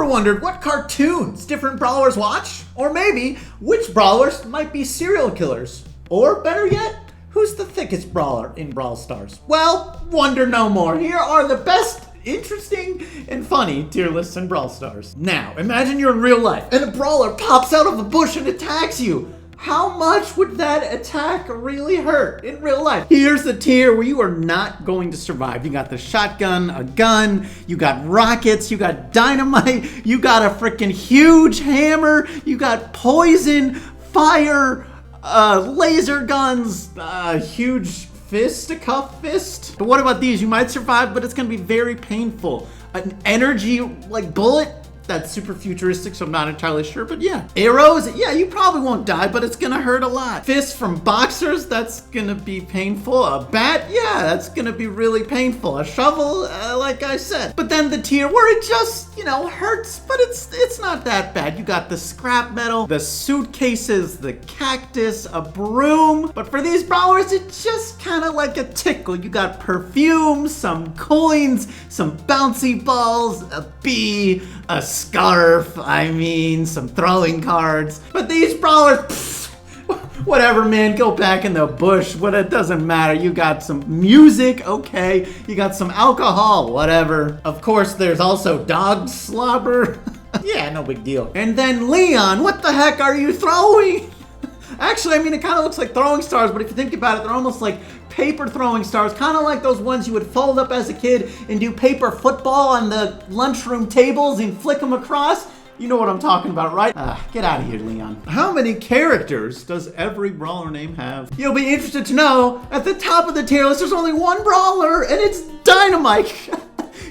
ever wondered what cartoons different brawlers watch? Or maybe which brawlers might be serial killers? Or better yet, who's the thickest brawler in Brawl Stars? Well, wonder no more. Here are the best, interesting, and funny tier lists in Brawl Stars. Now, imagine you're in real life and a brawler pops out of a bush and attacks you. How much would that attack really hurt in real life? Here's the tier where you are not going to survive. You got the shotgun, a gun, you got rockets, you got dynamite, you got a freaking huge hammer, you got poison, fire, laser guns, huge fist, a cuff fist. But what about these? You might survive, but it's gonna be very painful. An energy, like, bullet? That's super futuristic, so I'm not entirely sure, but yeah. Arrows, yeah, you probably won't die, but it's gonna hurt a lot. Fists from boxers, that's gonna be painful. A bat, yeah, that's gonna be really painful. A shovel, like I said. But then the tier where it just, you know, hurts, but it's not that bad. You got the scrap metal, the suitcases, the cactus, a broom. But for these brawlers, it's just kind of like a tickle. You got perfume, some coins, some bouncy balls, a bee, a scarf, some throwing cards. But these brawlers, pfft, whatever, man, go back in the bush. It doesn't matter. You got some music, okay. You got some alcohol, whatever. Of course, there's also dog slobber. Yeah, no big deal. And then Leon, what the heck are you throwing? Actually, it kind of looks like throwing stars, but if you think about it, they're almost like paper throwing stars, kind of like those ones you would fold up as a kid and do paper football on the lunchroom tables and flick them across. You know what I'm talking about, right? Get out of here, Leon. How many characters does every brawler name have? You'll be interested to know, at the top of the tier list, there's only one brawler, and it's Dynamite.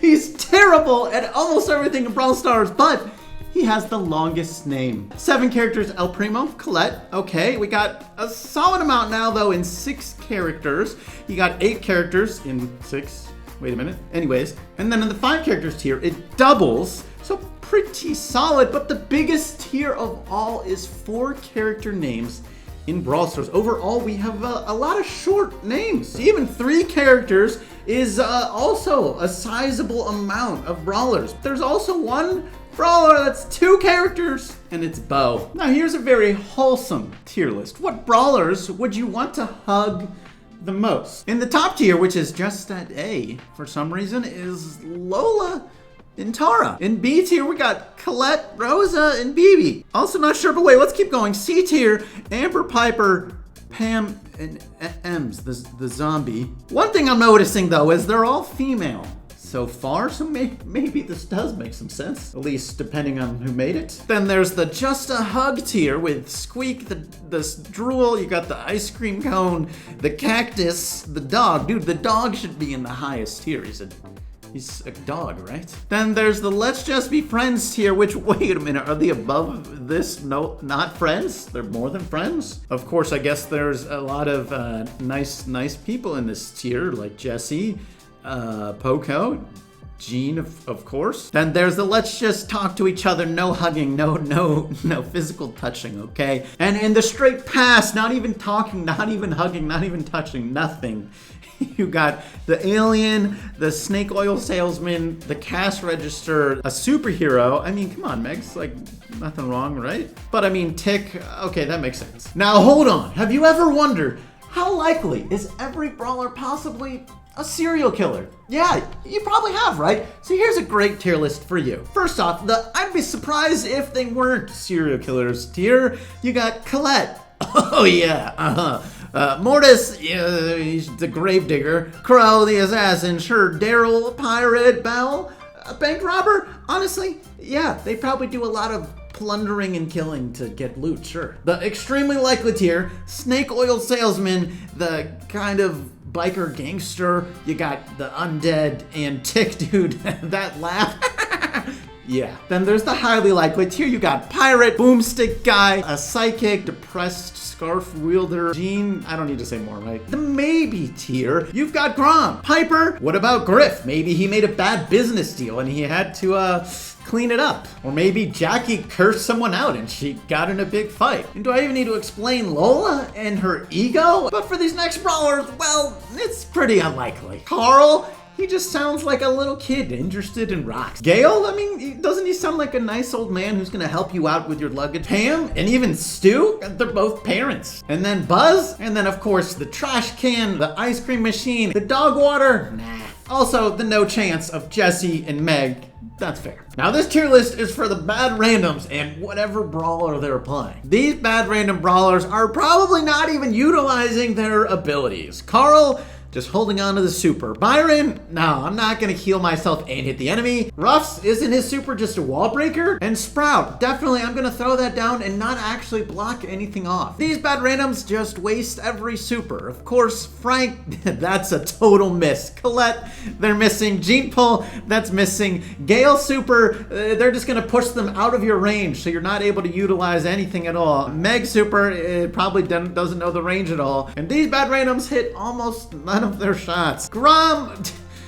He's terrible at almost everything in Brawl Stars, but he has the longest name. 7 characters, El Primo, Colette. Okay, we got a solid amount now, though, in 6 characters. You got 8 characters in 6. Wait a minute. Anyways, and then in the 5 characters tier, it doubles. So pretty solid, but the biggest tier of all is 4 character names in Brawl Stars. Overall, we have a lot of short names. Even 3 characters is also a sizable amount of brawlers. There's also one brawler that's 2 characters, and it's Bo. Now here's a very wholesome tier list. What brawlers would you want to hug the most? In the top tier, which is just at A for some reason, is Lola and Tara. In B tier, we got Colette, Rosa, and Bibi. Also not sure, but wait, let's keep going. C tier, Amber, Piper, Pam, and Ems, the zombie. One thing I'm noticing, though, is they're all female so far, so maybe this does make some sense, at least depending on who made it. Then there's the Just a Hug tier with Squeak, the Drool, you got the ice cream cone, the cactus, the dog. Dude, the dog should be in the highest tier. He's a dog, right? Then there's the Let's Just Be Friends tier, which, wait a minute, are they above this? No, not friends? They're more than friends? Of course, I guess there's a lot of nice people in this tier, like Jessie, Poco, Jean, of course. Then there's the Let's Just Talk to Each Other, no hugging, no physical touching, okay? And in the straight pass, not even talking, not even hugging, not even touching, nothing. You got the alien, the snake oil salesman, the cash register, a superhero. Come on, Megs, like, nothing wrong, right? But Tick, okay, that makes sense. Now, hold on. Have you ever wondered, how likely is every brawler possibly a serial killer? Yeah, you probably have, right? So here's a great tier list for you. First off, I'd be surprised if they weren't serial killers tier. You got Colette. Oh yeah, Mortis, he's the gravedigger. Crow, the assassin. Sure, Daryl, pirate. Belle, a bank robber. Honestly, yeah, they probably do a lot of plundering and killing to get loot, sure. The extremely likely tier, snake oil salesman, the kind of biker gangster. You got the undead and Tick, dude. That laugh. Yeah. Then there's the highly likely tier. You got pirate, boomstick guy, a psychic, depressed scarf wielder, Jean. I don't need to say more, right? The maybe tier. You've got Grom, Piper. What about Griff? Maybe he made a bad business deal and he had to clean it up. Or maybe Jackie cursed someone out and she got in a big fight. And do I even need to explain Lola and her ego? But for these next brawlers, well, it's pretty unlikely. Carl, He just sounds like a little kid interested in rocks. Gale, I mean, doesn't he sound like a nice old man who's gonna help you out with your luggage? Pam, and even Stu, they're both parents. And then Buzz, and then of course the trash can, the ice cream machine, the dog water, nah. Also, the no chance of Jesse and Meg. That's fair. Now this tier list is for the bad randoms and whatever brawler they're playing. These bad random brawlers are probably not even utilizing their abilities. Carl, just holding on to the super. Byron, no, I'm not gonna heal myself and hit the enemy. Ruffs, isn't his super just a wall breaker? And Sprout, definitely I'm gonna throw that down and not actually block anything off. These bad randoms just waste every super. Of course, Frank, that's a total miss. Colette, they're missing. Gene Pull, that's missing. Gale super, they're just gonna push them out of your range, so you're not able to utilize anything at all. Meg super, probably doesn't know the range at all. And these bad randoms hit almost none of their shots. Grom,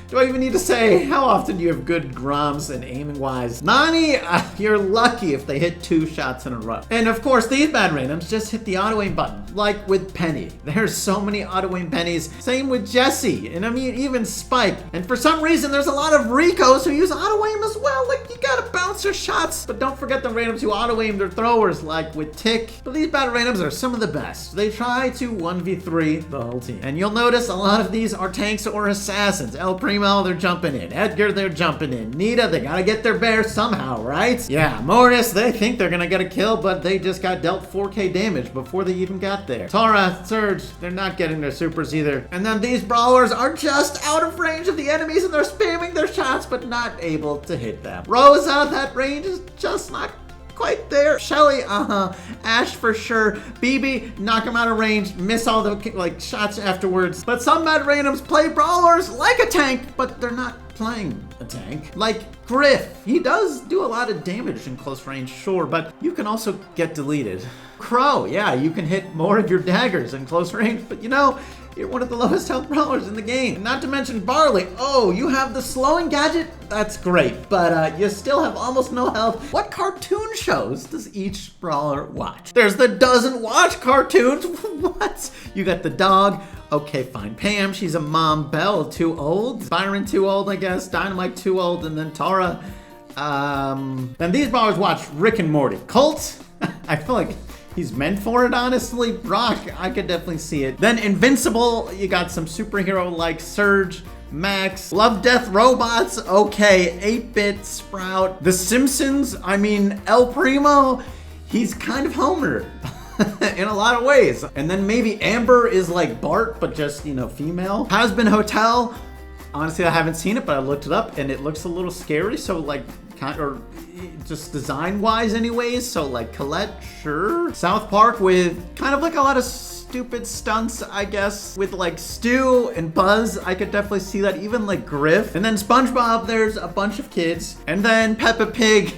do I even need to say how often do you have good Groms and aiming wise? Nani, you're lucky if they hit 2 shots in a row. And of course, these bad randoms just hit the auto aim button, like with Penny. There's so many auto aim pennies. Same with Jesse, and I mean even Spike. And for some reason, there's a lot of Ricos who use auto aim as well. Like you gotta bounce your shots, but don't forget the randoms who auto aim their throwers, like with Tick. But these bad randoms are some of the best. They try to 1v3 the whole team, and you'll notice a lot of these are tanks or assassins. El Primo, they're jumping in. Edgar, they're jumping in. Nita, they gotta get their bear somehow, right? Yeah, Mortis, they think they're gonna get a kill, but they just got dealt 4K damage before they even got there. Tara, Surge, they're not getting their supers either. And then these brawlers are just out of range of the enemies and they're spamming their shots, but not able to hit them. Rosa, that range is just not quite there. Shelly, Ash for sure. BB, knock him out of range, miss all the like shots afterwards. But some bad randoms play brawlers like a tank, but they're not playing a tank. Like Griff, he does do a lot of damage in close range, sure, but you can also get deleted. Crow, yeah, you can hit more of your daggers in close range, but you know, you're one of the lowest health brawlers in the game. Not to mention Barley. Oh, you have the slowing gadget? That's great, but you still have almost no health. What cartoon shows does each brawler watch? There's the doesn't watch cartoons. What? You got the dog. Okay, fine. Pam, she's a mom. Belle, too old. Byron, too old, I guess. Dynamite, too old. And then Tara. Then these brawlers watch Rick and Morty. Colt, I feel like he's meant for it, honestly. Brock, I could definitely see it. Then Invincible, you got some superhero like Surge, Max, Love, Death, Robots, okay, 8-Bit, Sprout. The Simpsons, I mean, El Primo, he's kind of Homer in a lot of ways. And then maybe Amber is like Bart, but just, you know, female. Has Been Hotel, honestly, I haven't seen it, but I looked it up and it looks a little scary, so like, or just design-wise anyways, so like Colette, sure. South Park with kind of like a lot of stupid stunts, I guess, with like Stu and Buzz. I could definitely see that, even like Griff. And then SpongeBob, there's a bunch of kids. And then Peppa Pig,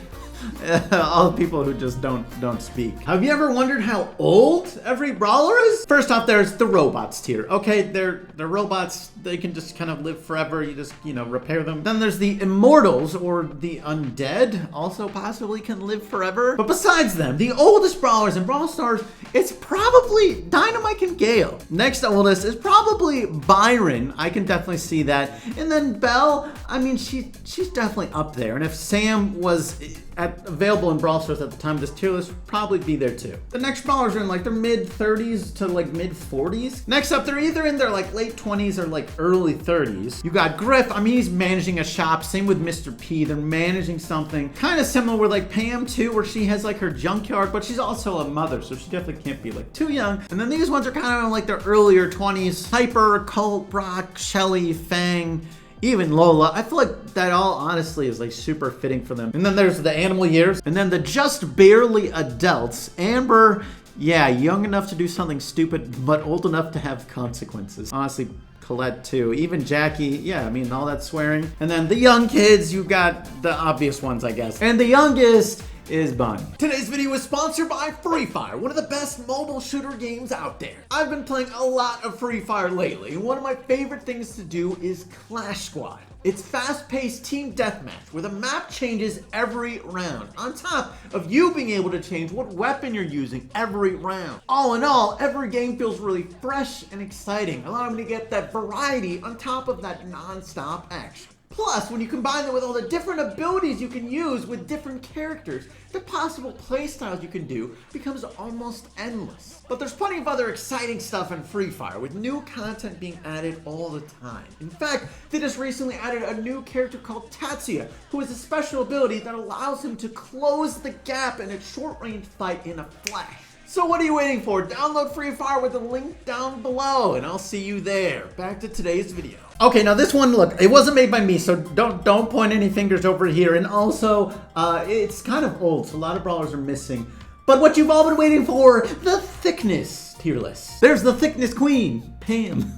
all the people who just don't speak. Have you ever wondered how old every brawler is? First off, there's the robots tier. Okay, they're robots. They can just kind of live forever. You just, you know, repair them. Then there's the immortals, or the undead, also possibly can live forever. But besides them, the oldest brawlers in Brawl Stars, it's probably Dynamite and Gale. Next oldest is probably Byron. I can definitely see that. And then Belle, I mean, she's definitely up there. And if Sam was available in Brawl Stars at the time of this tier list, would probably be there too. The next brawlers are in like their mid-30s to like mid-40s. Next up, they're either in their like late 20s or like early 30s. You got Griff, I mean, he's managing a shop. Same with Mr. P, they're managing something. Kind of similar with like Pam too, where she has like her junkyard, but she's also a mother, so she definitely can't be like too young. And then these ones are kind of in like their earlier 20s. Hyper, Colt, Brock, Shelly, Fang, even Lola. I feel like that all honestly is like super fitting for them. And then there's the animal years. And then the just barely adults. Amber, yeah, young enough to do something stupid, but old enough to have consequences. Honestly, Colette too. Even Jackie, yeah, I mean, all that swearing. And then the young kids, you've got the obvious ones, I guess. And the youngest is Bunny. Today's video is sponsored by Free Fire, one of the best mobile shooter games out there. I've been playing a lot of Free Fire lately, and one of my favorite things to do is Clash Squad. It's fast-paced team deathmatch where the map changes every round, on top of you being able to change what weapon you're using every round. All in all, every game feels really fresh and exciting, allowing me to get that variety on top of that non-stop action. Plus, when you combine them with all the different abilities you can use with different characters, the possible playstyles you can do becomes almost endless. But there's plenty of other exciting stuff in Free Fire, with new content being added all the time. In fact, they just recently added a new character called Tatsuya, who has a special ability that allows him to close the gap in a short-range fight in a flash. So what are you waiting for? Download Free Fire with the link down below, and I'll see you there. Back to today's video. Okay, now this one, look, it wasn't made by me, so don't point any fingers over here. And also, it's kind of old, so a lot of brawlers are missing. But what you've all been waiting for, the thickness tier list. There's the thickness queen, Pam.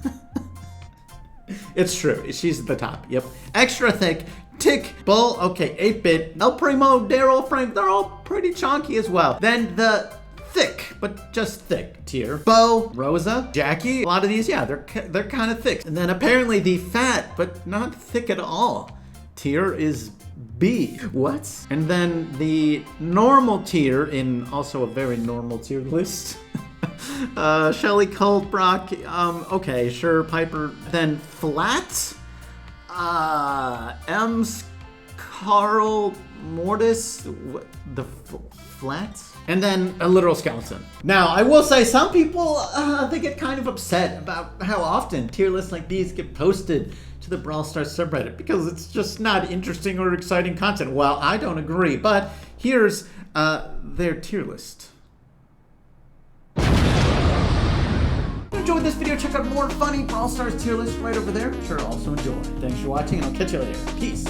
It's true, she's at the top, yep. Extra thick, Tick, Bull, okay, 8-bit, El Primo, Daryl, Frank, they're all pretty chunky as well. Then the thick, but just thick tier. Bo, Rosa, Jackie, a lot of these, yeah, they're kind of thick. And then apparently the fat, but not thick at all tier is B. What? And then the normal tier, in also a very normal tier list. Shelly, Colt, Brock, okay, sure, Piper. Then flat, M's, Carl, Mortis, the flat? And then a literal skeleton. Now, I will say some people, they get kind of upset about how often tier lists like these get posted to the Brawl Stars subreddit because it's just not interesting or exciting content. Well, I don't agree, but here's their tier list. If you enjoyed this video, check out more funny Brawl Stars tier list right over there. Sure, also enjoy. Thanks for watching, and I'll catch you later. Peace.